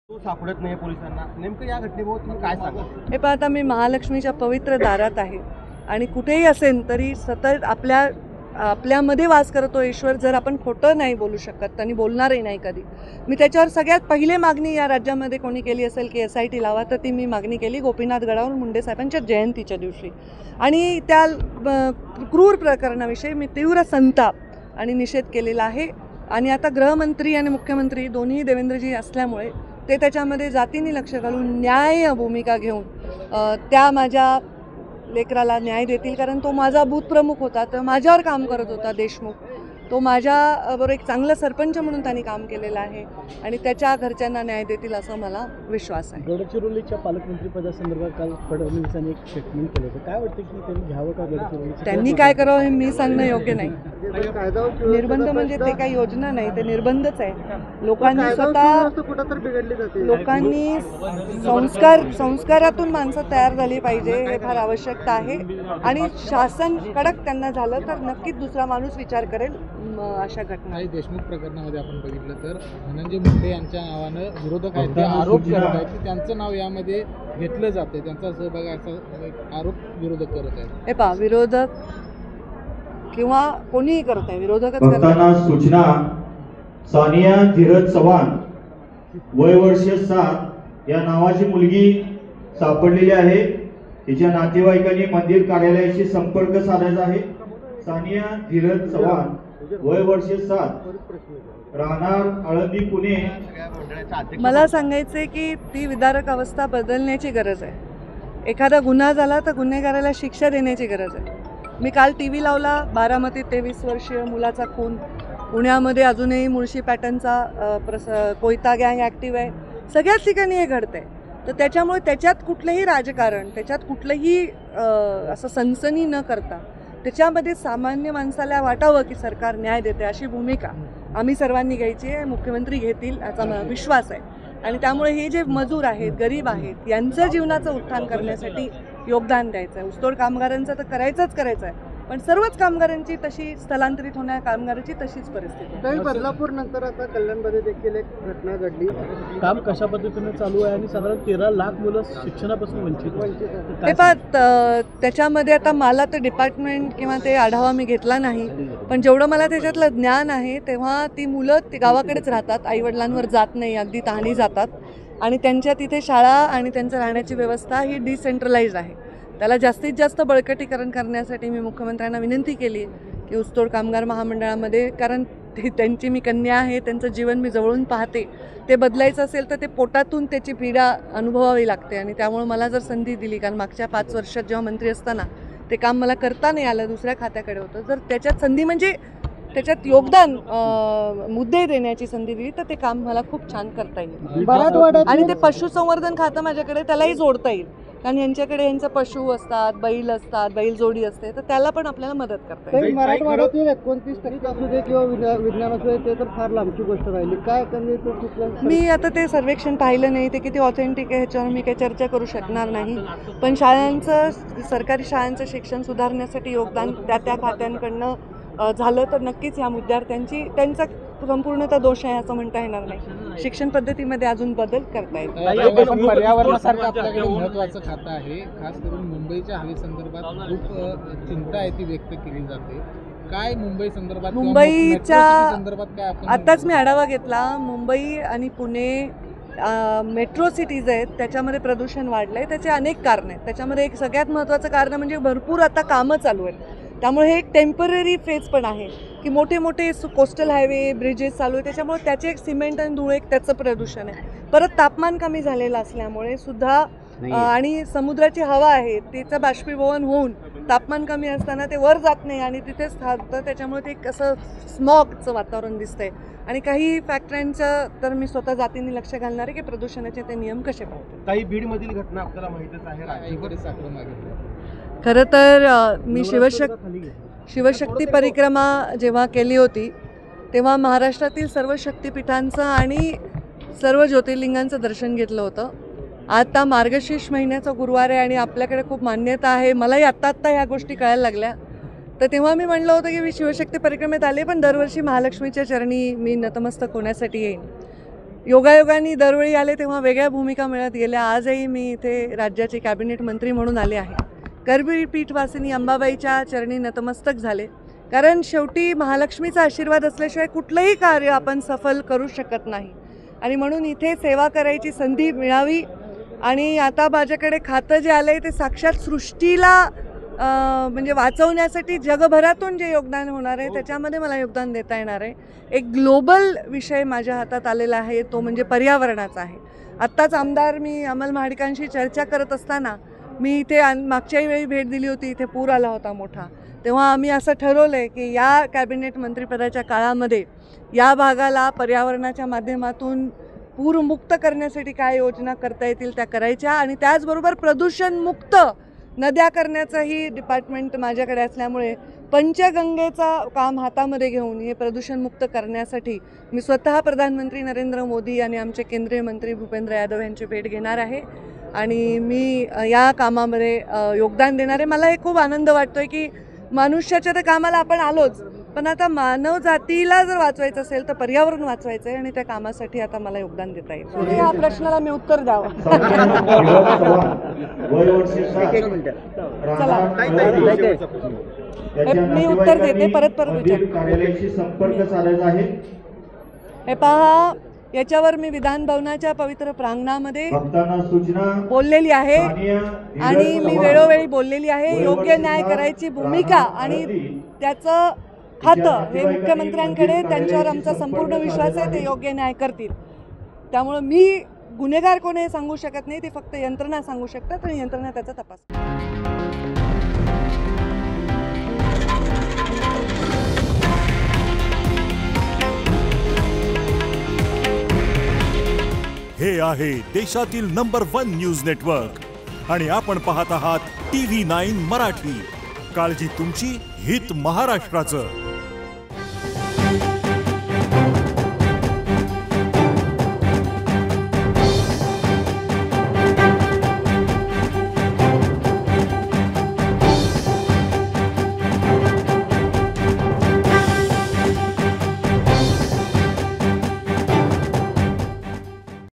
तो सापडत नाही पोलिसांना, नेमकं या घटनेबाबत तुम्ही काय सांगाल? हे पहा, आता मी महालक्ष्मीच्या पवित्र दारात आहे आणि कुठेही असेल तरी सतत आपल्यामध्ये वास करतो ईश्वर. जर आपण खोटं नाही बोलू शकत आणि बोलणारही नाही कधी. मी त्याच्यावर सगळ्यात पहिले मागणी या राज्यामध्ये कोणी केली असेल की SIT लावा, तर ती मी मागणी केली गोपीनाथ गडावर मुंडे साहेबांच्या जयंतीच्या दिवशी. आणि त्या क्रूर प्रकरणाविषयी मी तीव्र संताप आणि निषेध केलेला आहे. आणि आता गृहमंत्री आणि मुख्यमंत्री दोन्ही देवेंद्रजी असल्यामुळे ते त्याच्यामध्ये जातीने लक्ष घालून न्याय भूमिका घेऊन त्या माझ्या लेकराला न्याय देतील. कारण तो माझा बूथ प्रमुख होता, तर माझ्यावर काम करत होता देशमुख. तो माझ्याबरोबर एक चांगला सरपंच म्हणून त्यांनी काम केलेलं आहे आणि त्याच्या घरच्यांना न्याय देतील असं मला विश्वास आहे. गडचिरोलीच्या पालकमंत्रीपदासंदर्भात काल फडणवीसांनी एक स्टेटमेंट केलं होतं. काय वाटतं की त्यांनी घ्यावं का गडचिरोलीचं? त्यांनी काय करावं हे मी सांगणं योग्य नाही. निर्बंध म्हणजे ते काही योजना नाही, ते निर्बंधच आहे. लोकांनी संस्कारातून माणसं तयार झाली पाहिजे, हे फार आवश्यकता आहे. आणि शासन कडक त्यांना झालं तर नक्कीच दुसरा माणूस विचार करेल अशा घटना. काही देशमुख प्रकरणामध्ये आपण बघितलं तर धनंजय मुंडे यांच्या नावानं विरोधक आहेत ते आरोप करत आहेत की त्यांचं नाव यामध्ये घेतलं जाते, त्यांचा सहभाग असा आरोप विरोधक करत आहेत. हे पहा, विरोधक किंवा कोणीही करत आहे, विरोधकच करतात. सूचना सानिया धीरज चव्हाण वय वर्ष 7 या नावाची मुलगी सापडलेली आहे. तिच्या नातेवाईकांनी मंदिर कार्यालयाशी संपर्क साधायचा आहे. सानिया धीरज चव्हाण वय वर्ष 7 राहणार आळंदी पुणे. मला सांगायचंय की ती विदारक अवस्था बदलण्याची गरज आहे. एखादा गुन्हा झाला तर गुन्हेगाराला शिक्षा देण्याची गरज आहे. मी काल TV लावला, बारामतीत 23 वर्षीय मुलाचा खून, पुण्यामध्ये अजूनही मुळशी पॅटर्नचा कोयता गँग ॲक्टिव्ह आहे. सगळ्याच ठिकाणी हे घडतंय. तर त्याच्यामुळे त्याच्यात कुठलंही राजकारण, त्याच्यात कुठलंही असं सनसनी न करता त्याच्यामध्ये सामान्य माणसाला वाटावं की सरकार न्याय देते, अशी भूमिका आम्ही सर्वांनी घ्यायची आहे. मुख्यमंत्री घेतील याचा मला विश्वास आहे. आणि त्यामुळे हे जे मजूर आहेत, गरीब आहेत, यांचं जीवनाचं उत्थान करण्यासाठी योगदान द्यायचं आहे. ऊसतोड कामगारांचं तर करायचं आहे, पण सर्वच कामगारांची तशी, स्थलांतरित होणाऱ्या कामगारांची तशीच परिस्थिती. बदलापूर नंतर आता कल्याणमध्ये देखील एक घटना घडली. काम कशा पद्धतीने चालू आहे आणि साधारण 13 लाख मुलं शिक्षणापासून वंचित आहेत. ते त्याच्यामध्ये आता मला तर डिपार्टमेंट किंवा ते आढावा मी घेतला नाही, पण जेवढं मला त्याच्यातलं ज्ञान आहे तेव्हा ती मुलं गावाकडेच राहतात, आईवडिलांवर जात नाही, अगदी तहानी जातात. आणि त्यांच्या तिथे शाळा आणि त्यांचं राहण्याची व्यवस्था ही डिसेंट्रलाइज आहे. त्याला जास्तीत जास्त बळकटीकरण करण्यासाठी मी मुख्यमंत्र्यांना विनंती केली की ऊसतोड कामगार महामंडळामध्ये, कारण त्यांची मी कन्या आहे, त्यांचं जीवन मी जवळून पाहते, ते बदलायचं असेल तर ते पोटातून त्याची पीडा अनुभवावी लागते. आणि त्यामुळे मला जर संधी दिली, कारण मागच्या 5 वर्षात जेव्हा मंत्री असताना ते काम मला करता नाही आलं, दुसऱ्या खात्याकडे होतं, जर त्याच्यात संधी म्हणजे त्याच्यात योगदान मुद्दे देण्याची संधी दिली तर ते काम मला खूप छान करता येईल. आणि ते पशुसंवर्धन खातं माझ्याकडे, त्यालाही जोडता येईल. कारण यांच्याकडे यांचं पशु असतात, बैल जोडी असते, तर त्याला पण आपल्याला मदत करता येईल. मराठवाड्यातील 29% असू दे किंवा विज्ञान असू दे, ते तर फार लांबची गोष्ट राहिली. काय मी आता ते सर्वेक्षण पाहिलं नाही, ते किती ऑथेंटिक आहे ह्याच्यावर मी काही चर्चा करू शकणार नाही. पण सरकारी शाळांचं शिक्षण सुधारण्यासाठी योगदान त्या खात्यांकडनं झालं तर नक्कीच ह्या विद्यार्थ्यांची त्यांचा संपूर्णतः दोष आहे असं म्हणता येणार नाही. शिक्षण पद्धतीमध्ये अजून बदल करता येईल. पर्यावरणासारखं आपल्याकडे महत्त्वाचं खातं आहे. खास करून मुंबईच्या हवेसंदर्भात खूप चिंता आहे, ती व्यक्त केली जाते. काय मुंबई संदर्भात काय आताच मी आढावा घेतला. मुंबई आणि पुणे मेट्रो सिटीज आहेत, त्याच्यामध्ये प्रदूषण वाढलंय. त्याचे अनेक कारण आहेत. त्याच्यामध्ये एक सगळ्यात महत्त्वाचं कारण म्हणजे भरपूर आता कामं चालू आहेत. त्यामुळे हे एक टेम्पररी फेज पण आहे की मोठे कोस्टल हायवे, ब्रिजेस चालू आहे, त्याच्यामुळे त्याचे एक सिमेंट आणि धूळ, एक त्याचं प्रदूषण आहे. परत तापमान कमी झालेलं असल्यामुळे सुद्धा आणि समुद्राची हवा आहे, तिचं बाष्पीभवन होऊन तापमान कमी असताना ते वर जात नाही आणि तिथेच थांबतं. त्याच्यामुळे ते कसं स्मॉगचं वातावरण दिसतंय. आणि काही फॅक्टऱ्यांचं तर मी स्वतः जातीने लक्ष घालणार आहे की प्रदूषणाचे ते नियम कसे पाळतात. काही बीडमधील घटना आपल्याला माहितीच आहे. खरं तर मी शिवशक्ती परिक्रमा जेव्हा केली होती तेव्हा महाराष्ट्रातील सर्व शक्तिपीठांचं आणि सर्व ज्योतिर्लिंगांचं दर्शन घेतलं होतं. आता मार्गशीर्ष महिन्याचा गुरुवार आहे आणि आपल्याकडे खूप मान्यता आहे. मलाही आत्ता ह्या गोष्टी कळायला लागल्या. तर तेव्हा मी म्हणलं होतं की मी शिवशक्ती परिक्रमेत आले, पण दरवर्षी महालक्ष्मीच्या चरणी मी नतमस्तक होण्यासाठी येईन. योगायोगाने दरवेळी आले तेव्हा वेगळ्या भूमिका मिळत गेल्या. आजही मी इथे राज्याचे कॅबिनेट मंत्री म्हणून आले आहे. करवीर पीठवासिनी अंबाबाईच्या चरणी नतमस्तक झाले, कारण शेवटी महालक्ष्मीचा आशीर्वाद असल्याशिवाय कुठलंही कार्य आपण सफल करू शकत नाही. आणि म्हणून इथे सेवा करायची संधी मिळावी. आणि आता माझ्याकडे खातं जे आलं आहे ते साक्षात सृष्टीला म्हणजे वाचवण्यासाठी जगभरातून जे योगदान होणार आहे त्याच्यामध्ये मला योगदान देता येणार आहे. एक ग्लोबल विषय माझ्या हातात आलेला आहे, तो म्हणजे पर्यावरणाचा आहे. आत्ताच आमदार मी अमल महाडिकांशी चर्चा करत असताना मी इथे मागच्याही वेळी भेट दिली होती, इथे पूर आला होता मोठा, तेव्हा आम्ही असं ठरवलं आहे की या कॅबिनेट मंत्रिपदाच्या काळामध्ये या भागाला पर्यावरणाच्या माध्यमातून पूरमुक्त करण्यासाठी काय योजना करता येतील त्या करायच्या. आणि त्याचबरोबर प्रदूषणमुक्त नद्या करण्याचंही डिपार्टमेंट माझ्याकडे असल्यामुळे पंचगंगेचा काम हातामध्ये घेऊन हे प्रदूषणमुक्त करण्यासाठी मी स्वतः प्रधानमंत्री नरेंद्र मोदी आणि आमचे केंद्रीय मंत्री भूपेंद्र यादव यांची भेट घेणार आहे आणि मी या कामामध्ये योगदान देणार आहे. मला हे खूप आनंद वाटतोय की मनुष्याच्या तर कामाला आपण आलोच, पण आता मानव जातीला जर वाचवायचं असेल तर पर्यावरण वाचवायचं आहे आणि त्या कामासाठी आता मला योगदान देता येईल. या प्रश्नाला मी उत्तर द्यावं. मी उत्तर देते, परत कार्यालयाशी संपर्क साधायचा आहे. हे पहा, याच्यावर मी विधान भवनाच्या पवित्र प्रांगणामध्ये बोललेली आहे आणि मी वेळोवेळी बोललेली आहे. योग्य न्याय करायची भूमिका आणि त्याचं खातं हे मुख्यमंत्र्यांकडे, त्यांच्यावर आमचा संपूर्ण विश्वास आहे, ते योग्य न्याय करतील. त्यामुळं मी गुन्हेगार कोण हे सांगू शकत नाही, ते फक्त यंत्रणा सांगू शकतात आणि यंत्रणा त्याचा तपास. हे आहे देशातील नंबर 1 न्यूज नेटवर्क आणि आपण पाहत आहात TV9 मराठी. काळजी तुमची, हित महाराष्ट्राचं.